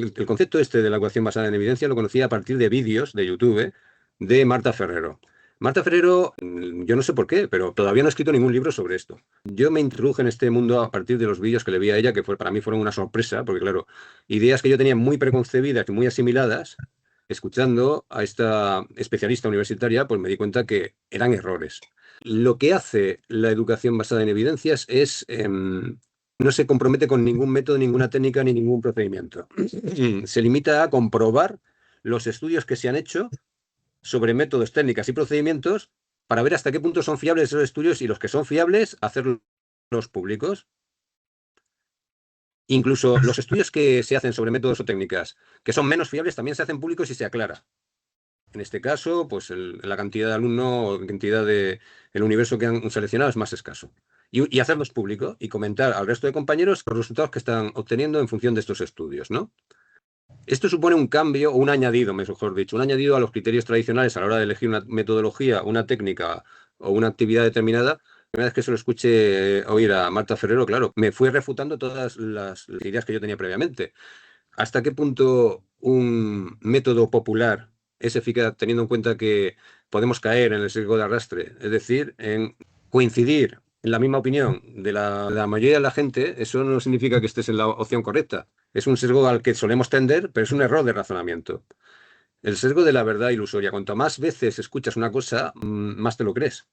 El concepto este de la educación basada en evidencia lo conocí a partir de vídeos de YouTube de Marta Ferrero. Marta Ferrero, yo no sé por qué, pero todavía no ha escrito ningún libro sobre esto. Yo me introduje en este mundo a partir de los vídeos que le vi a ella, que para mí fueron una sorpresa, porque claro, ideas que yo tenía muy preconcebidas y muy asimiladas, escuchando a esta especialista universitaria, pues me di cuenta que eran errores. Lo que hace la educación basada en evidencias es no se compromete con ningún método, ninguna técnica ni ningún procedimiento. Se limita a comprobar los estudios que se han hecho sobre métodos, técnicas y procedimientos para ver hasta qué punto son fiables esos estudios y los que son fiables, hacerlos públicos. Incluso los estudios que se hacen sobre métodos o técnicas que son menos fiables también se hacen públicos y se aclara. En este caso, pues la cantidad de alumnos, la cantidad de el universo que han seleccionado es más escaso. Y hacerlos públicos y comentar al resto de compañeros los resultados que están obteniendo en función de estos estudios, ¿no? Esto supone un cambio o un añadido, mejor dicho, un añadido a los criterios tradicionales a la hora de elegir una metodología, una técnica o una actividad determinada. La primera vez que se lo escuché oír a Marta Ferrero, claro, me fue refutando todas las ideas que yo tenía previamente. ¿Hasta qué punto un método popular es eficaz teniendo en cuenta que podemos caer en el sesgo de arrastre? Es decir, en coincidir en la misma opinión de la mayoría de la gente, eso no significa que estés en la opción correcta. Es un sesgo al que solemos tender, pero es un error de razonamiento. El sesgo de la verdad ilusoria. Cuanto más veces escuchas una cosa, más te lo crees.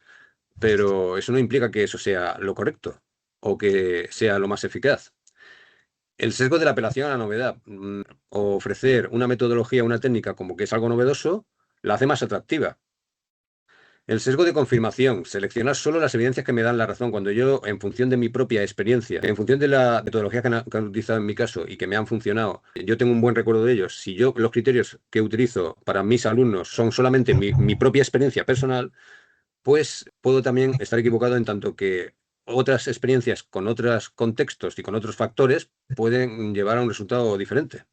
Pero eso no implica que eso sea lo correcto o que sea lo más eficaz. El sesgo de la apelación a la novedad. Ofrecer una metodología, una técnica como que es algo novedoso, la hace más atractiva. El sesgo de confirmación, seleccionar solo las evidencias que me dan la razón, cuando yo, en función de mi propia experiencia, en función de la metodología que han utilizado en mi caso y que me han funcionado, yo tengo un buen recuerdo de ellos. Si yo los criterios que utilizo para mis alumnos son solamente mi propia experiencia personal, pues puedo también estar equivocado en tanto que otras experiencias con otros contextos y con otros factores pueden llevar a un resultado diferente.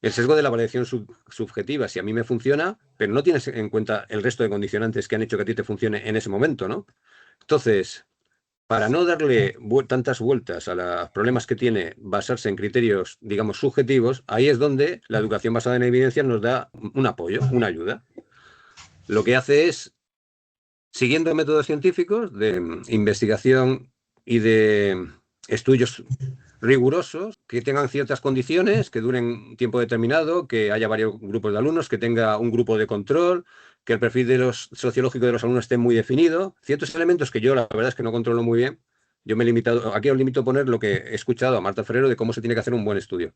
El sesgo de la validación subjetiva, si a mí me funciona, pero no tienes en cuenta el resto de condicionantes que han hecho que a ti te funcione en ese momento, ¿no? Entonces, para no darle tantas vueltas a los problemas que tiene basarse en criterios, digamos, subjetivos, ahí es donde la educación basada en evidencias nos da un apoyo, una ayuda. Lo que hace es, siguiendo métodos científicos de investigación y de estudios rigurosos, que tengan ciertas condiciones, que duren tiempo determinado, que haya varios grupos de alumnos, que tenga un grupo de control, que el perfil sociológico de los alumnos esté muy definido. Ciertos elementos que yo la verdad es que no controlo muy bien. Yo me he limitado, aquí os limito a poner lo que he escuchado a Marta Ferrero de cómo se tiene que hacer un buen estudio.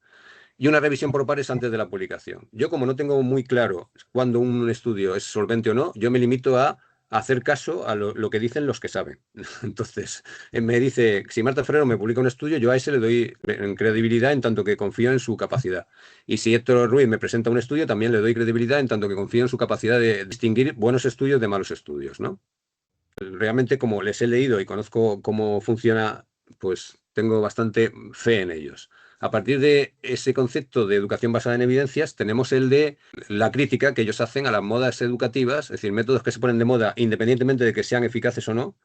Y una revisión por pares antes de la publicación. Yo, como no tengo muy claro cuándo un estudio es solvente o no, yo me limito a hacer caso a lo que dicen los que saben. Entonces, me dice, si Marta Ferrero me publica un estudio, yo a ese le doy credibilidad en tanto que confío en su capacidad. Y si Héctor Ruiz me presenta un estudio, también le doy credibilidad en tanto que confío en su capacidad de distinguir buenos estudios de malos estudios, ¿no? Realmente, como les he leído y conozco cómo funciona, pues tengo bastante fe en ellos. A partir de ese concepto de educación basada en evidencias, tenemos el de la crítica que ellos hacen a las modas educativas, es decir, métodos que se ponen de moda independientemente de que sean eficaces o no,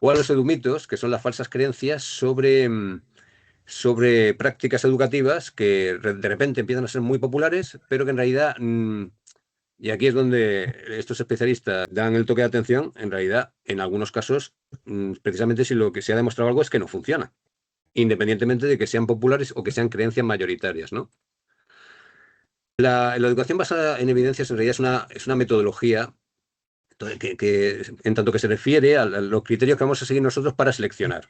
o a los edumitos, que son las falsas creencias sobre prácticas educativas que de repente empiezan a ser muy populares, pero que en realidad, y aquí es donde estos especialistas dan el toque de atención, en realidad, en algunos casos, precisamente si lo que se ha demostrado algo es que no funciona, independientemente de que sean populares o que sean creencias mayoritarias, ¿no? La educación basada en evidencias en realidad es una metodología que en tanto que se refiere a los criterios que vamos a seguir nosotros para seleccionar.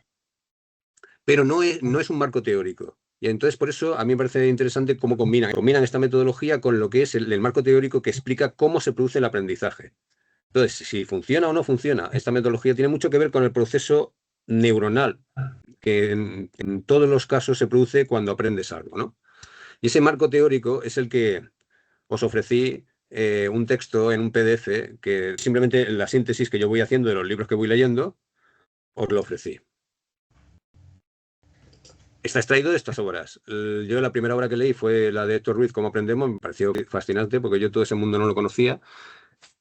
Pero no es un marco teórico. Y entonces, por eso, a mí me parece interesante cómo combinan esta metodología con lo que es el marco teórico que explica cómo se produce el aprendizaje. Entonces, si funciona o no funciona, esta metodología tiene mucho que ver con el proceso neuronal, que en todos los casos se produce cuando aprendes algo, ¿no? Y ese marco teórico es el que os ofrecí un texto en un PDF que simplemente la síntesis que yo voy haciendo de los libros que voy leyendo, os lo ofrecí. Está extraído de estas obras. Yo la primera obra que leí fue la de Héctor Ruiz, Cómo aprendemos, me pareció fascinante porque yo todo ese mundo no lo conocía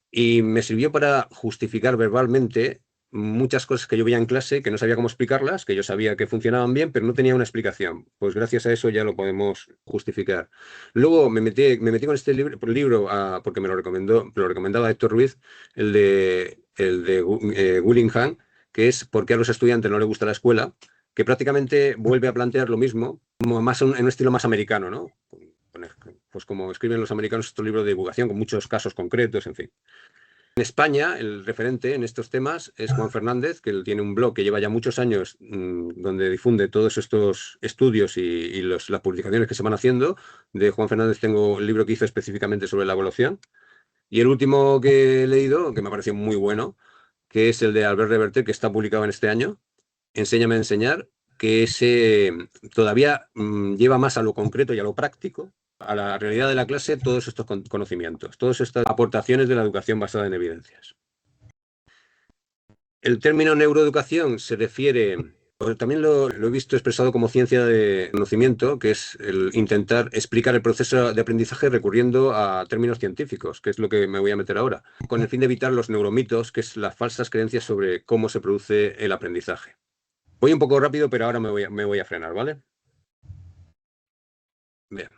y me sirvió para justificar verbalmente muchas cosas que yo veía en clase que no sabía cómo explicarlas, que yo sabía que funcionaban bien, pero no tenía una explicación. Pues gracias a eso ya lo podemos justificar. Luego me metí con este libro porque me lo recomendaba Héctor Ruiz, el de Willingham, que es ¿Por qué a los estudiantes no les gusta la escuela?, que prácticamente vuelve a plantear lo mismo, como más en un estilo más americano, ¿no? Pues como escriben los americanos estos libros de divulgación, con muchos casos concretos, en fin. En España, el referente en estos temas es Juan Fernández, que él tiene un blog que lleva ya muchos años, donde difunde todos estos estudios y las publicaciones que se van haciendo. De Juan Fernández tengo el libro que hizo específicamente sobre la evaluación. Y el último que he leído, que me ha parecido muy bueno, que es el de Albert Reverter, que está publicado en este año, Enséñame a enseñar, que ese todavía lleva más a lo concreto y a lo práctico, a la realidad de la clase, todos estos conocimientos, todas estas aportaciones de la educación basada en evidencias. El término neuroeducación se refiere, o también lo he visto expresado como ciencia de conocimiento, que es el intentar explicar el proceso de aprendizaje recurriendo a términos científicos, que es lo que me voy a meter ahora, con el fin de evitar los neuromitos, que es las falsas creencias sobre cómo se produce el aprendizaje. Voy un poco rápido, pero ahora me voy a frenar, ¿vale? Bien.